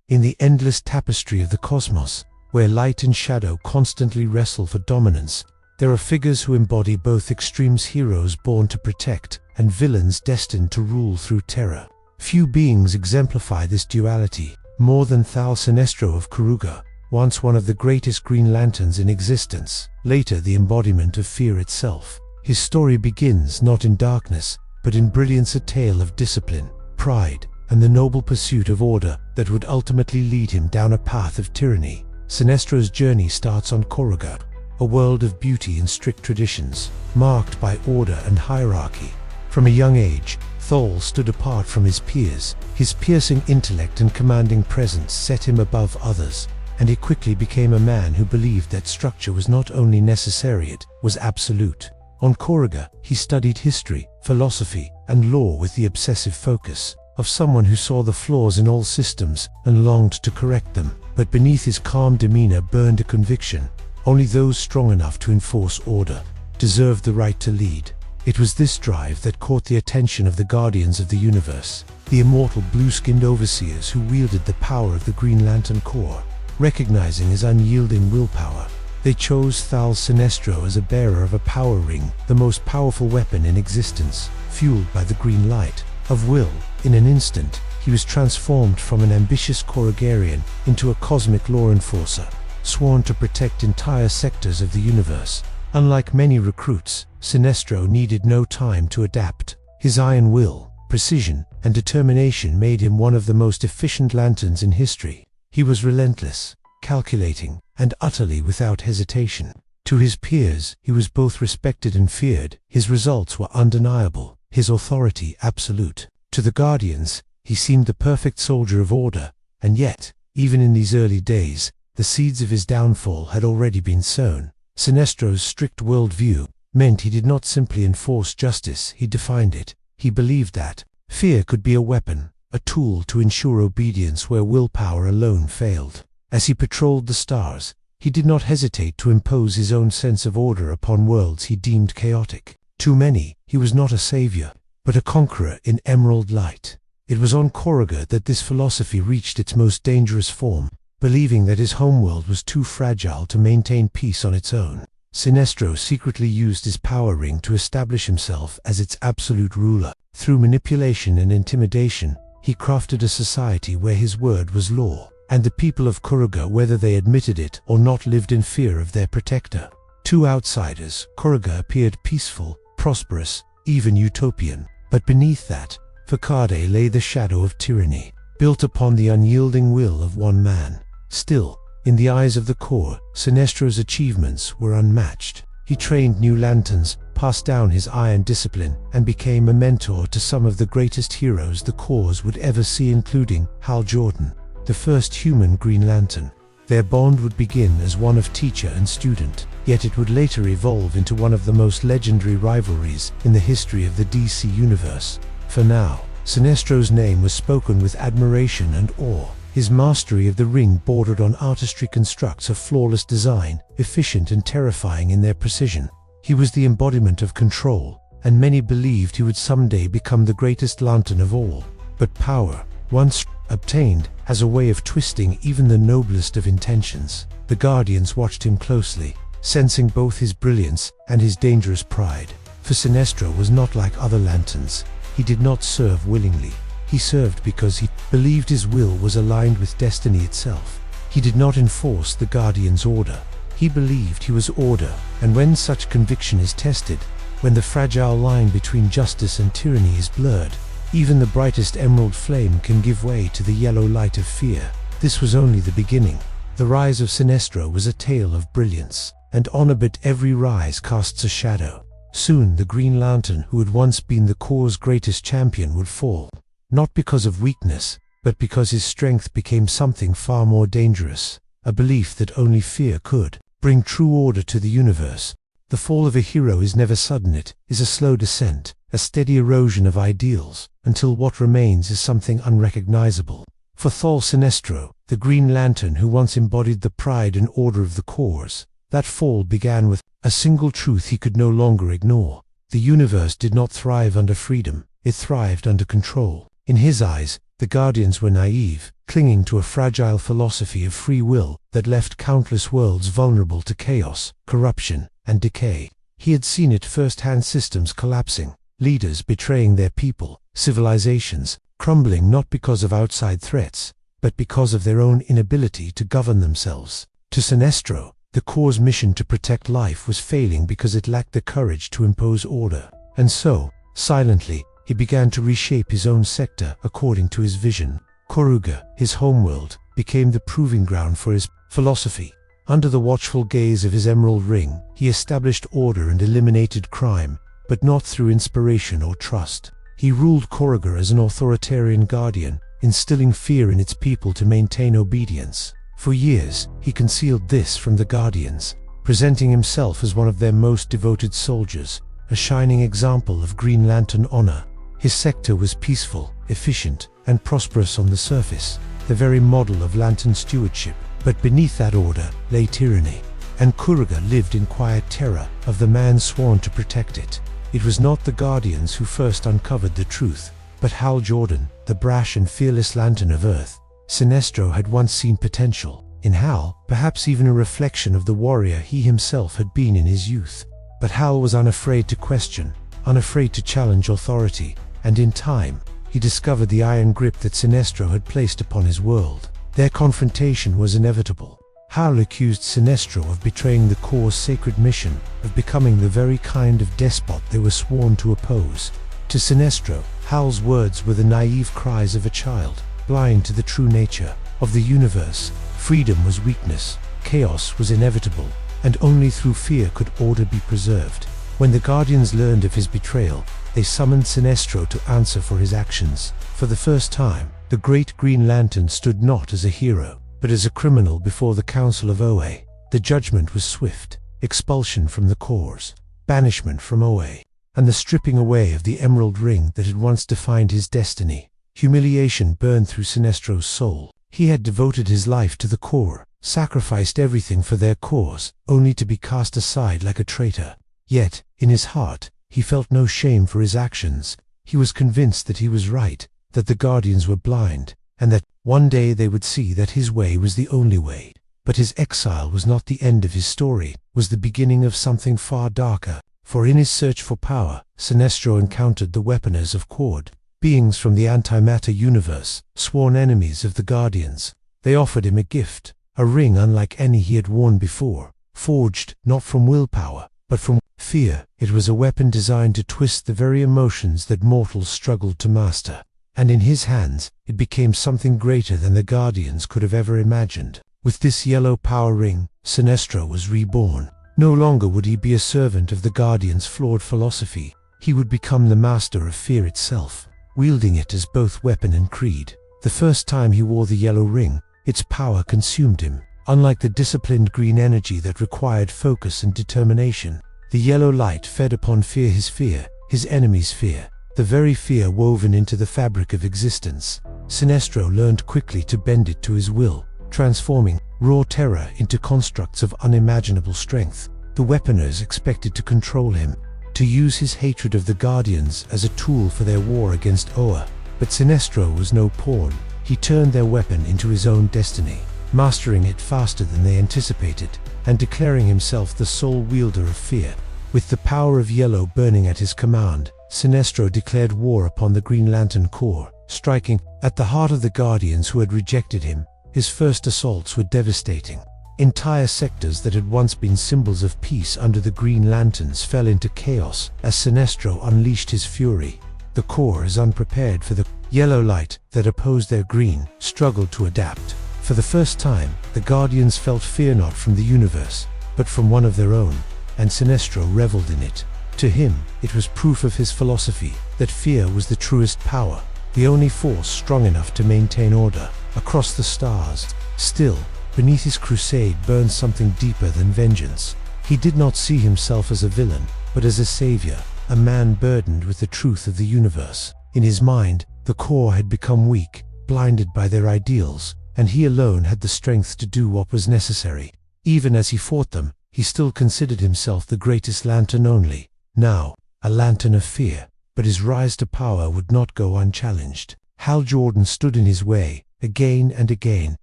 In the endless tapestry of the cosmos, where light and shadow constantly wrestle for dominance, there are figures who embody both extremes: heroes born to protect and villains destined to rule through terror. Few beings exemplify this duality more than Sinestro of Corps, once one of the greatest Green Lanterns in existence, later the embodiment of fear itself. His story begins not in darkness, but in brilliance, a tale of discipline, pride, and the noble pursuit of order that would ultimately lead him down a path of tyranny. Sinestro's journey starts on Corps, a world of beauty and strict traditions, marked by order and hierarchy. From a young age, Thal stood apart from his peers. His piercing intellect and commanding presence set him above others, and he quickly became a man who believed that structure was not only necessary, it was absolute. On Corps, he studied history, philosophy, and law with the obsessive focus of someone who saw the flaws in all systems and longed to correct them. But beneath his calm demeanor burned a conviction: only those strong enough to enforce order deserved the right to lead. It was this drive that caught the attention of the Guardians of the Universe, the immortal blue-skinned overseers who wielded the power of the Green Lantern Corps. Recognizing his unyielding willpower, they chose Sinestro as a bearer of a power ring, the most powerful weapon in existence, fueled by the green light of will. In an instant, he was transformed from an ambitious Corugarian into a cosmic law enforcer, sworn to protect entire sectors of the universe. Unlike many recruits, Sinestro needed no time to adapt. His iron will, precision, and determination made him one of the most efficient lanterns in history. He was relentless, calculating, and utterly without hesitation. To his peers, he was both respected and feared. His results were undeniable, his authority absolute. To the Guardians, he seemed the perfect soldier of order, and yet, even in these early days, the seeds of his downfall had already been sown. Sinestro's strict worldview meant he did not simply enforce justice, he defined it. He believed that fear could be a weapon, a tool to ensure obedience where willpower alone failed. As he patrolled the stars, he did not hesitate to impose his own sense of order upon worlds he deemed chaotic. To many, he was not a savior, but a conqueror in emerald light. It was on Corps that this philosophy reached its most dangerous form. Believing that his homeworld was too fragile to maintain peace on its own, Sinestro secretly used his power ring to establish himself as its absolute ruler. Through manipulation and intimidation, he crafted a society where his word was law, and the people of Corps, whether they admitted it or not, lived in fear of their protector. To outsiders, Corps appeared peaceful, prosperous, even utopian. But beneath that facade lay the shadow of tyranny, built upon the unyielding will of one man. Still, in the eyes of the Corps, Sinestro's achievements were unmatched. He trained new lanterns, passed down his iron discipline, and became a mentor to some of the greatest heroes the Corps would ever see, including Hal Jordan, the first human Green Lantern. Their bond would begin as one of teacher and student, yet it would later evolve into one of the most legendary rivalries in the history of the DC Universe. For now, Sinestro's name was spoken with admiration and awe. His mastery of the ring bordered on artistry, constructs of flawless design, efficient and terrifying in their precision. He was the embodiment of control, and many believed he would someday become the greatest lantern of all. But power, once obtained, has a way of twisting even the noblest of intentions. The Guardians watched him closely, sensing both his brilliance and his dangerous pride. For Sinestro was not like other lanterns. He did not serve willingly. He served because he believed his will was aligned with destiny itself. He did not enforce the Guardian's order. He believed he was order, and when such conviction is tested, when the fragile line between justice and tyranny is blurred, even the brightest emerald flame can give way to the yellow light of fear. This was only the beginning. The rise of Sinestro was a tale of brilliance and honor, but every rise casts a shadow. Soon the Green Lantern, who had once been the Corps' greatest champion, would fall. Not because of weakness, but because his strength became something far more dangerous, a belief that only fear could bring true order to the universe. The fall of a hero is never sudden, it is a slow descent, a steady erosion of ideals, until what remains is something unrecognizable. For Sinestro, the Green Lantern who once embodied the pride and order of the Corps, that fall began with a single truth he could no longer ignore. The universe did not thrive under freedom, it thrived under control. In his eyes, the Guardians were naive. clinging to a fragile philosophy of free will that left countless worlds vulnerable to chaos, corruption, and decay. He had seen it firsthand: systems collapsing, leaders betraying their people, civilizations crumbling not because of outside threats, but because of their own inability to govern themselves. To Sinestro, the Corps' mission to protect life was failing because it lacked the courage to impose order. And so, silently, he began to reshape his own sector according to his vision. Koruga, his homeworld, became the proving ground for his philosophy. Under the watchful gaze of his emerald ring, he established order and eliminated crime, but not through inspiration or trust. He ruled Koruga as an authoritarian guardian, instilling fear in its people to maintain obedience. For years, he concealed this from the Guardians, presenting himself as one of their most devoted soldiers, a shining example of Green Lantern honor. His sector was peaceful, efficient, and prosperous on the surface, the very model of Lantern stewardship. But beneath that order lay tyranny, and Koruga lived in quiet terror of the man sworn to protect it. It was not the Guardians who first uncovered the truth, but Hal Jordan, the brash and fearless Lantern of Earth. Sinestro had once seen potential in Hal, perhaps even a reflection of the warrior he himself had been in his youth. But Hal was unafraid to question, unafraid to challenge authority, and in time, he discovered the iron grip that Sinestro had placed upon his world. Their confrontation was inevitable. Hal accused Sinestro of betraying the Corps' sacred mission, of becoming the very kind of despot they were sworn to oppose. To Sinestro, Hal's words were the naive cries of a child, blind to the true nature of the universe. Freedom was weakness, chaos was inevitable, and only through fear could order be preserved. When the Guardians learned of his betrayal, they summoned Sinestro to answer for his actions. For the first time, the Great Green Lantern stood not as a hero, but as a criminal before the Council of Oa. The judgment was swift: expulsion from the Corps, banishment from Oa, and the stripping away of the emerald ring that had once defined his destiny. Humiliation burned through Sinestro's soul. He had devoted his life to the Corps, sacrificed everything for their cause, only to be cast aside like a traitor. Yet, in his heart, he felt no shame for his actions. He was convinced that he was right, that the Guardians were blind, and that one day they would see that his way was the only way. But his exile was not the end of his story, was the beginning of something far darker. For in his search for power, Sinestro encountered the Weaponers of Cord, beings from the antimatter universe, sworn enemies of the Guardians. They offered him a gift, a ring unlike any he had worn before, forged not from willpower, but from fear. It was a weapon designed to twist the very emotions that mortals struggled to master. And in his hands, it became something greater than the Guardians could have ever imagined. With this yellow power ring, Sinestro was reborn. No longer would he be a servant of the Guardians' flawed philosophy. He would become the master of fear itself, wielding it as both weapon and creed. The first time he wore the yellow ring, its power consumed him. Unlike the disciplined green energy that required focus and determination, the yellow light fed upon fear, his enemy's fear, the very fear woven into the fabric of existence. Sinestro learned quickly to bend it to his will, transforming raw terror into constructs of unimaginable strength. The Weaponers expected to control him, to use his hatred of the Guardians as a tool for their war against Oa. But Sinestro was no pawn. He turned their weapon into his own destiny, mastering it faster than they anticipated, and declaring himself the sole wielder of fear. With the power of yellow burning at his command, Sinestro declared war upon the Green Lantern Corps, striking at the heart of the Guardians who had rejected him. His first assaults were devastating. Entire sectors that had once been symbols of peace under the Green Lanterns fell into chaos as Sinestro unleashed his fury. The Corps, as unprepared for the yellow light that opposed their green, struggled to adapt. For the first time, the Guardians felt fear not from the universe, but from one of their own, and Sinestro reveled in it. To him, it was proof of his philosophy that fear was the truest power, the only force strong enough to maintain order across the stars. Still, beneath his crusade burned something deeper than vengeance. He did not see himself as a villain, but as a savior, a man burdened with the truth of the universe. In his mind, the Corps had become weak, blinded by their ideals, and he alone had the strength to do what was necessary. Even as he fought them, he still considered himself the greatest Lantern only. Now, a Lantern of fear, but his rise to power would not go unchallenged. Hal Jordan stood in his way, again and again,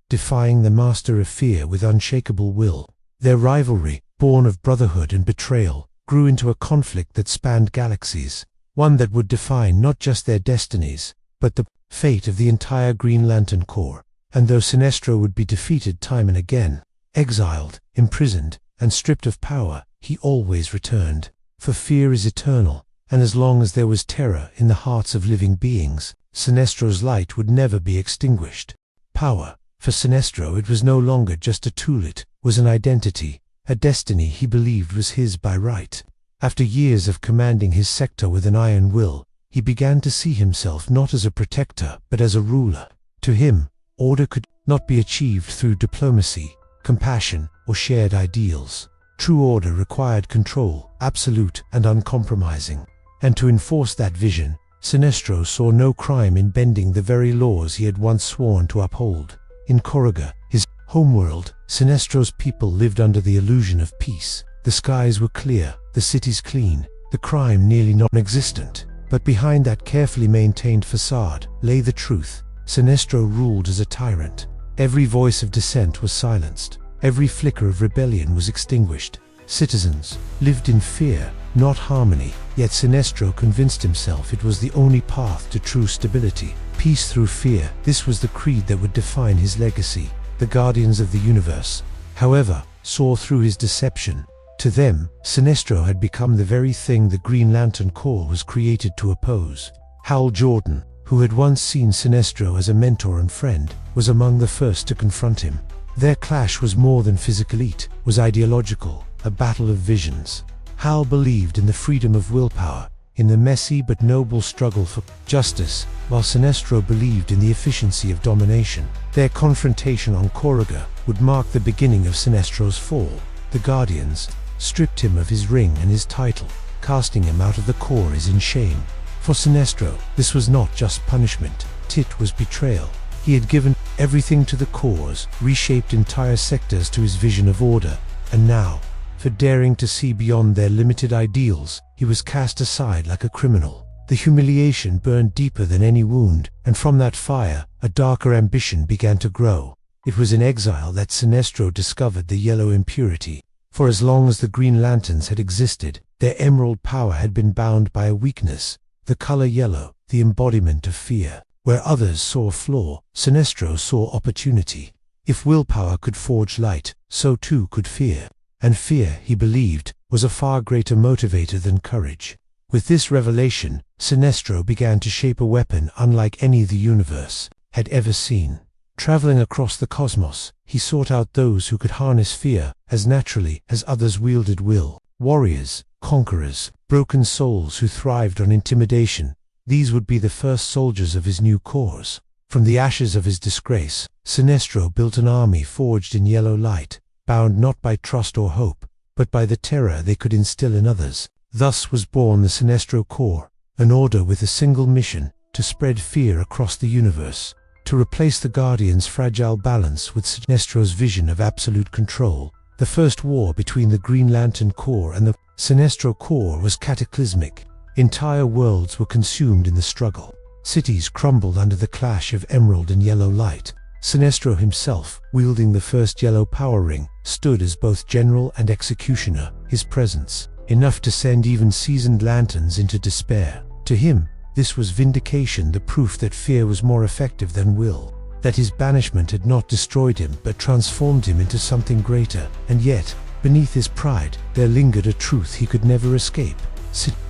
defying the master of fear with unshakable will. Their rivalry, born of brotherhood and betrayal, grew into a conflict that spanned galaxies, one that would define not just their destinies, but the fate of the entire Green Lantern Corps. And though Sinestro would be defeated time and again, exiled, imprisoned, and stripped of power, he always returned. For fear is eternal, and as long as there was terror in the hearts of living beings, Sinestro's light would never be extinguished. Power. For Sinestro it was no longer just a tool, it was an identity, a destiny he believed was his by right. After years of commanding his sector with an iron will, he began to see himself not as a protector but as a ruler. To him, order could not be achieved through diplomacy, compassion, or shared ideals. True order required control, absolute and uncompromising. And to enforce that vision, Sinestro saw no crime in bending the very laws he had once sworn to uphold. In Corriga, his homeworld, Sinestro's people lived under the illusion of peace. The skies were clear, the cities clean, the crime nearly non-existent. But behind that carefully maintained facade lay the truth. Sinestro ruled as a tyrant. Every voice of dissent was silenced. Every flicker of rebellion was extinguished. Citizens lived in fear, not harmony, yet Sinestro convinced himself it was the only path to true stability. Peace through fear, this was the creed that would define his legacy. The guardians of the universe, however, saw through his deception. To them, Sinestro had become the very thing the Green Lantern Corps was created to oppose. Hal Jordan, who had once seen Sinestro as a mentor and friend, was among the first to confront him. Their clash was more than physical, it was ideological, a battle of visions. Hal believed in the freedom of willpower, in the messy but noble struggle for justice, while Sinestro believed in the efficiency of domination. Their confrontation on Corriga would mark the beginning of Sinestro's fall. The Guardians stripped him of his ring and his title, casting him out of the Corps in shame. For Sinestro, this was not just punishment, it was betrayal. He had given everything to the Corps, reshaped entire sectors to his vision of order, and now, for daring to see beyond their limited ideals, he was cast aside like a criminal. The humiliation burned deeper than any wound, and from that fire, a darker ambition began to grow. It was in exile that Sinestro discovered the yellow impurity. For as long as the Green Lanterns had existed, their emerald power had been bound by a weakness, the color yellow, the embodiment of fear. Where others saw a flaw, Sinestro saw opportunity. If willpower could forge light, so too could fear. And fear, he believed, was a far greater motivator than courage. With this revelation, Sinestro began to shape a weapon unlike any the universe had ever seen. Traveling across the cosmos, he sought out those who could harness fear as naturally as others wielded will. Warriors, conquerors, broken souls who thrived on intimidation. These would be the first soldiers of his new cause. From the ashes of his disgrace, Sinestro built an army forged in yellow light, bound not by trust or hope, but by the terror they could instill in others. Thus was born the Sinestro Corps, an order with a single mission, to spread fear across the universe, to replace the Guardians' fragile balance with Sinestro's vision of absolute control. The first war between the Green Lantern Corps and the Sinestro Corps was cataclysmic. Entire worlds were consumed in the struggle. Cities crumbled under the clash of emerald and yellow light. Sinestro himself, wielding the first yellow power ring, stood as both general and executioner, his presence enough to send even seasoned lanterns into despair. To him, this was vindication, the proof that fear was more effective than will, that his banishment had not destroyed him but transformed him into something greater. And yet, beneath his pride, there lingered a truth he could never escape.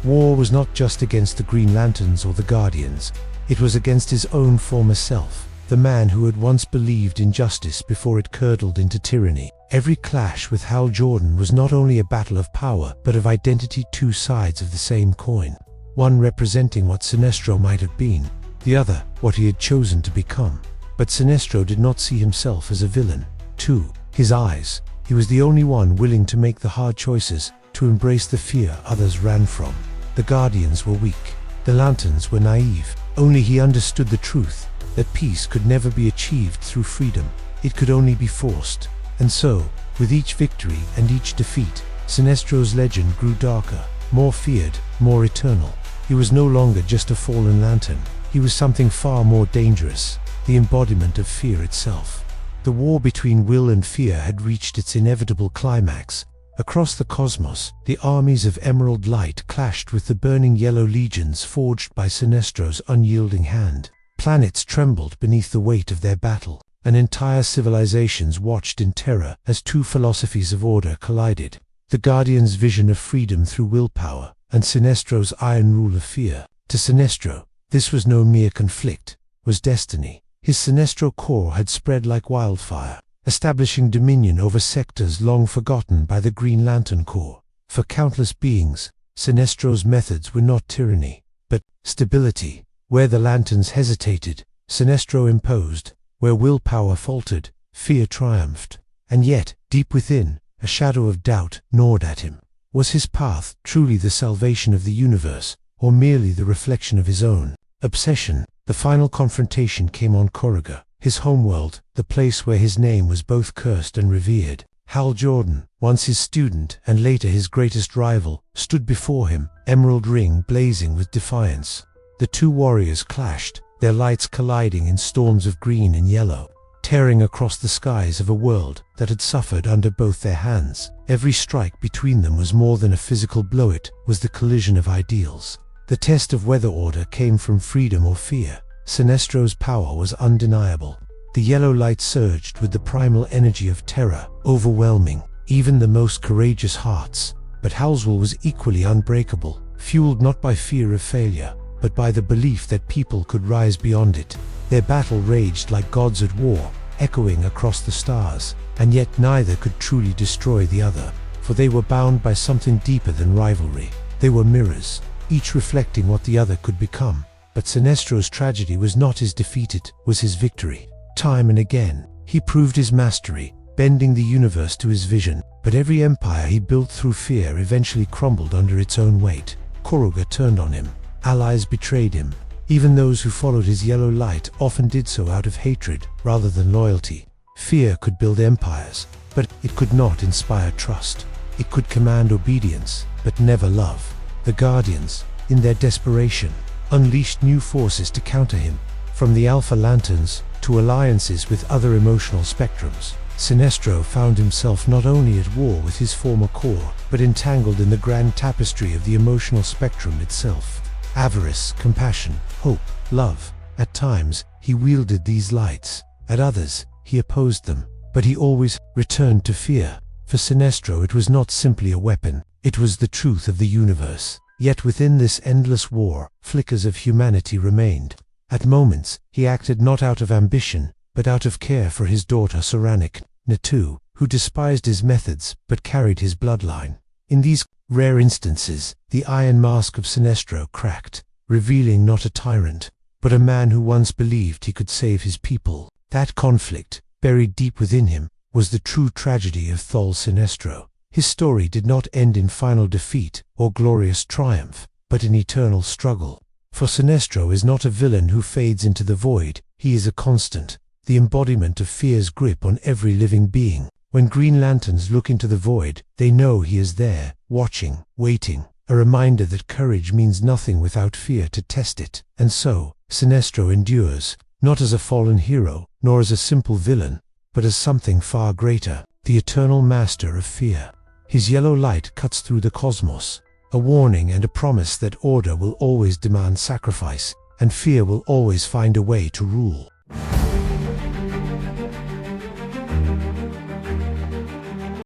War was not just against the Green Lanterns or the Guardians, it was against his own former self, the man who had once believed in justice before it curdled into tyranny. Every clash with Hal Jordan was not only a battle of power, but of identity, two sides of the same coin. One representing what Sinestro might have been, the other what he had chosen to become. But Sinestro did not see himself as a villain. To his eyes, he was the only one willing to make the hard choices, to embrace the fear others ran from. The Guardians were weak. The Lanterns were naive. Only he understood the truth, that peace could never be achieved through freedom. It could only be forced. And so, with each victory and each defeat, Sinestro's legend grew darker, more feared, more eternal. He was no longer just a fallen lantern. He was something far more dangerous. the embodiment of fear itself. The war between will and fear had reached its inevitable climax. Across the cosmos, the armies of Emerald Light clashed with the burning Yellow Legions forged by Sinestro's unyielding hand. Planets trembled beneath the weight of their battle, and entire civilizations watched in terror as two philosophies of order collided. The Guardian's vision of freedom through willpower, and Sinestro's iron rule of fear. To Sinestro, this was no mere conflict, was destiny. His Sinestro Corps had spread like wildfire, establishing dominion over sectors long forgotten by the Green Lantern Corps. For countless beings, Sinestro's methods were not tyranny, but stability. Where the Lanterns hesitated, Sinestro imposed. Where willpower faltered, fear triumphed. And yet, deep within, a shadow of doubt gnawed at him. Was his path truly the salvation of the universe, or merely the reflection of his own obsession? The final confrontation came on Corrigan, his homeworld, the place where his name was both cursed and revered. Hal Jordan, once his student and later his greatest rival, stood before him, emerald ring blazing with defiance. The two warriors clashed, their lights colliding in storms of green and yellow, tearing across the skies of a world that had suffered under both their hands. Every strike between them was more than a physical blow, it was the collision of ideals. The test of whether order came from freedom or fear. Sinestro's power was undeniable. The yellow light surged with the primal energy of terror, overwhelming even the most courageous hearts. But Hal's will was equally unbreakable, fueled not by fear of failure, but by the belief that people could rise beyond it. Their battle raged like gods at war, echoing across the stars, and yet neither could truly destroy the other, for they were bound by something deeper than rivalry. They were mirrors, each reflecting what the other could become. But Sinestro's tragedy was not his defeat, it was his victory. Time and again, he proved his mastery, bending the universe to his vision. But every empire he built through fear eventually crumbled under its own weight. Corrigan turned on him. Allies betrayed him. Even those who followed his yellow light often did so out of hatred rather than loyalty. Fear could build empires, but it could not inspire trust. It could command obedience, but never love. The Guardians, in their desperation, unleashed new forces to counter him, from the Alpha Lanterns to alliances with other emotional spectrums. Sinestro found himself not only at war with his former corps, but entangled in the grand tapestry of the emotional spectrum itself. Avarice, compassion, hope, love. At times, he wielded these lights. At others, he opposed them. But he always returned to fear. For Sinestro, it was not simply a weapon. It was the truth of the universe. Yet within this endless war, flickers of humanity remained. At moments, he acted not out of ambition, but out of care for his daughter Saranic, Natu, who despised his methods but carried his bloodline. In these rare instances, the iron mask of Sinestro cracked, revealing not a tyrant, but a man who once believed he could save his people. That conflict, buried deep within him, was the true tragedy of Thol Sinestro. His story did not end in final defeat or glorious triumph, but in eternal struggle. For Sinestro is not a villain who fades into the void, he is a constant, the embodiment of fear's grip on every living being. When Green Lanterns look into the void, they know he is there, watching, waiting, a reminder that courage means nothing without fear to test it. And so, Sinestro endures, not as a fallen hero, nor as a simple villain, but as something far greater, the eternal master of fear. His yellow light cuts through the cosmos, a warning and a promise that order will always demand sacrifice, and fear will always find a way to rule.